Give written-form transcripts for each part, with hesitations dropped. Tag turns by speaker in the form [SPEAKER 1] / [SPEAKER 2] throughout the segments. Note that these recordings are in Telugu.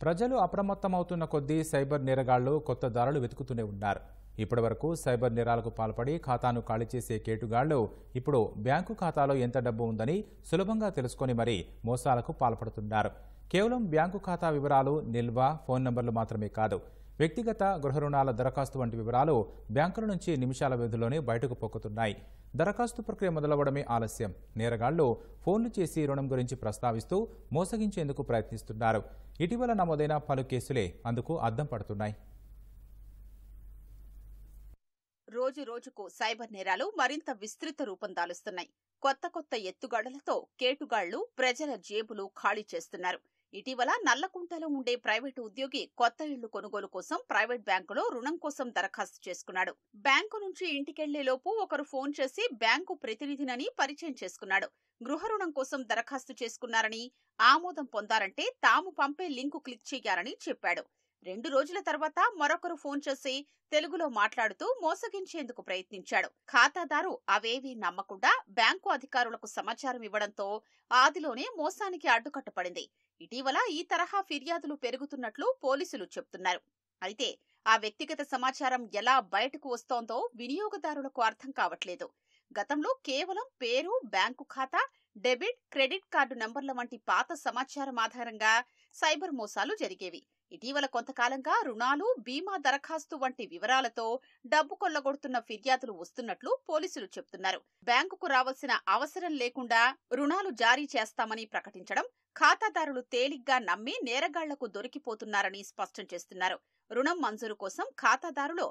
[SPEAKER 1] ప్రజలు అప్రమత్తమవుతున్న కొద్దీ సైబర్ నేరగాళ్లు కొత్త దారులు వెతుకుతూనే ఉన్నారు. ఇప్పటివరకు సైబర్ నేరాలకు పాల్పడి ఖాతాను ఖాళీ చేసే కేటుగాళ్లు ఇప్పుడు బ్యాంకు ఖాతాలో ఎంత డబ్బు ఉందని సులభంగా తెలుసుకొని మరీ మోసాలకు పాల్పడుతున్నారు. కేవలం బ్యాంకు ఖాతా వివరాలు, నిల్వ, ఫోన్ నంబర్లు మాత్రమే కాదు, వ్యక్తిగత గృహ రుణాల దరఖాస్తు వంటి వివరాలు బ్యాంకుల నుంచి నిమిషాల వ్యవధిలోనే బయటకు పొక్కుతున్నాయి. దరఖాస్తు ప్రక్రియ మొదలవడమే ఆలస్యం. నేరగాళ్లు ఫోన్లు చేసి రుణం గురించి ప్రస్తావిస్తూ మోసగించేందుకు ప్రయత్నిస్తున్నారు. ఇటీవల నమోదైన పలు కేసులే అందుకు అద్దం పడుతున్నాయి.
[SPEAKER 2] రోజు రోజుకు సైబర్ నేరాలు మరింత విస్తృత రూపం దాలుస్తున్నాయి. కొత్త కొత్త ఎత్తుగడలతో కేటుగాళ్లు ప్రజల జేబులు ఖాళీ చేస్తున్నారు. ఇటీవల నల్లకుంటలో ఉండే ప్రైవేటు ఉద్యోగి కొత్త ఇళ్లు కొనుగోలు కోసం ప్రైవేట్ బ్యాంకులో రుణం కోసం దరఖాస్తు చేసుకున్నాడు. బ్యాంకు నుంచి ఇంటికెళ్లేలోపు ఒకరు ఫోన్ చేసి బ్యాంకు ప్రతినిధినని పరిచయం చేసుకున్నాడు. గృహ రుణం కోసం దరఖాస్తు చేసుకున్నారని, ఆమోదం పొందారంటే తాము పంపే లింకు క్లిక్ చేయాలని చెప్పాడు. 2 రోజుల తర్వాత మరొకరు ఫోన్ చేసి తెలుగులో మాట్లాడుతూ మోసగించేందుకు ప్రయత్నించాడు. ఖాతాదారు అవేవీ నమ్మకుండా బ్యాంకు అధికారులకు సమాచారం ఇవ్వడంతో ఆదిలోనే మోసానికి అడ్డుకట్టపడింది. ఇటీవల ఈ తరహా ఫిర్యాదులు పెరుగుతున్నట్లు పోలీసులు చెబుతున్నారు. అయితే ఆ వ్యక్తిగత సమాచారం ఎలా బయటకు వస్తోందో వినియోగదారులకు అర్థం కావట్లేదు. గతంలో కేవలం పేరు, బ్యాంకు ఖాతా, డెబిట్, క్రెడిట్ కార్డు నంబర్ల వంటి పాత సమాచారం ఆధారంగా సైబర్ మోసాలు జరిగేవి. ఇటీవల కొంతకాలంగా రుణాలు, బీమా దరఖాస్తు వంటి వివరాలతో డబ్బు కొల్లగొడుతున్న ఫిర్యాదులు వస్తున్నట్లు పోలీసులు చెబుతున్నారు. బ్యాంకుకు రావాల్సిన అవసరం లేకుండా రుణాలు జారీ చేస్తామని ప్రకటించడం, ఖాతాదారులు తేలిగ్గా నమ్మి నేరగాళ్లకు దొరికిపోతున్నారని స్పష్టం చేస్తున్నారు. రుణం మంజూరు కోసం ఖాతాదారులు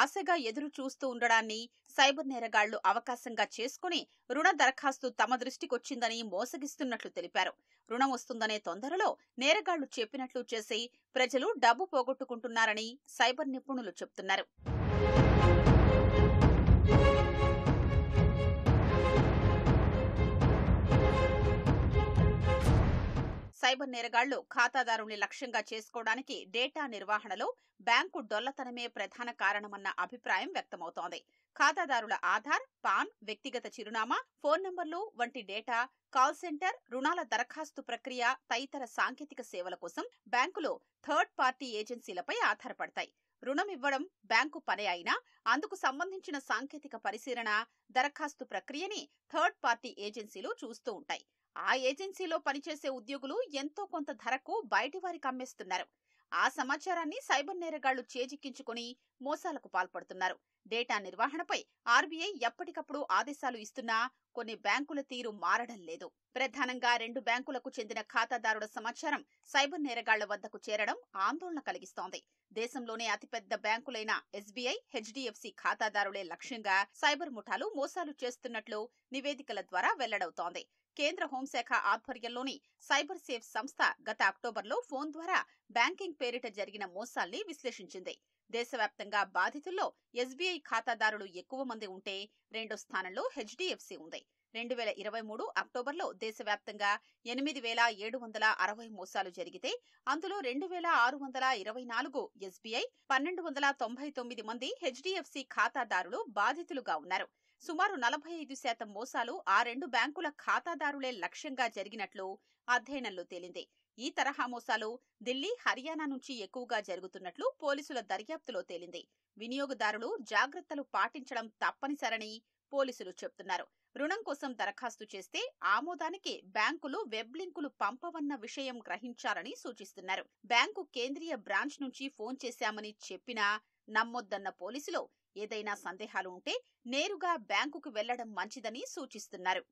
[SPEAKER 2] ఆశగా ఎదురు చూస్తూ ఉండడాన్ని సైబర్ నేరగాళ్లు అవకాశంగా చేసుకుని రుణ దరఖాస్తు తమ దృష్టికొచ్చిందని మోసగిస్తున్నట్లు తెలిపారు. రుణం వస్తుందనే తొందరలో నేరగాళ్లు చెప్పినట్లు చేసి ప్రజలు డబ్బు పోగొట్టుకుంటున్నారని సైబర్ నిపుణులు చెబుతున్నారు. సైబర్ నేరగాళ్లు ఖాతాదారుని లక్ష్యంగా చేసుకోవడానికి డేటా నిర్వహణలో బ్యాంకు డొల్లతనమే ప్రధాన కారణమన్న అభిప్రాయం వ్యక్తమవుతోంది. ఖాతాదారుల ఆధార్, పాన్, వ్యక్తిగత చిరునామా, ఫోన్ నంబర్లు వంటి డేటా కాల్ సెంటర్, రుణాల దరఖాస్తు ప్రక్రియ తదితర సాంకేతిక సేవల కోసం బ్యాంకులు థర్డ్ పార్టీ ఏజెన్సీలపై ఆధారపడతాయి. రుణం ఇవ్వడం బ్యాంకు పనే అయినా అందుకు సంబంధించిన సాంకేతిక పరిశీలన, దరఖాస్తు ప్రక్రియని థర్డ్ పార్టీ ఏజెన్సీలు చూస్తూ ఉంటాయి. ఆ ఏజెన్సీలో పనిచేసే ఉద్యోగులు ఎంతో కొంత ధరకు బయటివారికి అమ్మేస్తున్నారు. ఆ సమాచారాన్ని సైబర్ నేరగాళ్లు చేజిక్కించుకుని మోసాలకు పాల్పడుతున్నారు. డేటా నిర్వహణపై ఆర్బీఐ ఎప్పటికప్పుడు ఆదేశాలు ఇస్తున్నా కొన్ని బ్యాంకుల తీరు మారడం లేదు. ప్రధానంగా 2 బ్యాంకులకు చెందిన ఖాతాదారుల సమాచారం సైబర్ నేరగాళ్ల వద్దకు చేరడం ఆందోళన కలిగిస్తోంది. దేశంలోనే అతిపెద్ద బ్యాంకులైన ఎస్బీఐ, హెచ్డీఎఫ్సీ ఖాతాదారులే లక్ష్యంగా సైబర్ ముఠాలు మోసాలు చేస్తున్నట్లు నివేదికల ద్వారా వెల్లడవుతోంది. కేంద్ర హోంశాఖ ఆధ్వర్యంలోని సైబర్ సేఫ్ సంస్థ గత అక్టోబర్లో ఫోన్ ద్వారా బ్యాంకింగ్ పేరిట జరిగిన మోసాల్ని విశ్లేషించింది. దేశవ్యాప్తంగా బాధితుల్లో ఎస్బీఐ ఖాతాదారులు ఎక్కువ మంది ఉంటే 2వ స్థానంలో హెచ్డీఎఫ్సీ ఉంది. 2023 అక్టోబర్లో దేశవ్యాప్తంగా 8,760 మోసాలు జరిగితే అందులో 2,624 ఎస్బీఐ, 1,299 మంది హెచ్డీఎఫ్సీ ఖాతాదారులు బాధితులుగా ఉన్నారు. సుమారు 45% మోసాలు ఆ 2 బ్యాంకుల ఖాతాదారులే లక్ష్యంగా జరిగినట్లు అధ్యయనంలో తేలింది. ఈ తరహా మోసాలు ఢిల్లీ, హర్యానా నుంచి ఎక్కువగా జరుగుతున్నట్లు పోలీసుల దర్యాప్తులో తేలింది. వినియోగదారులు జాగ్రత్తలు పాటించడం తప్పనిసరని పోలీసులు చెబుతున్నారు. రుణం కోసం దరఖాస్తు చేస్తే ఆమోదానికి బ్యాంకులు వెబ్ లింకులు పంపవన్న విషయం గ్రహించాలని సూచిస్తున్నారు. బ్యాంకు కేంద్రీయ బ్రాంచ్ నుంచి ఫోన్ చేశామని చెప్పినా నమ్మొద్దన్న పోలీసులు ఏదైనా సందేహాలు ఉంటే నేరుగా బ్యాంకుకు వెళ్లడం మంచిదని సూచిస్తున్నారు.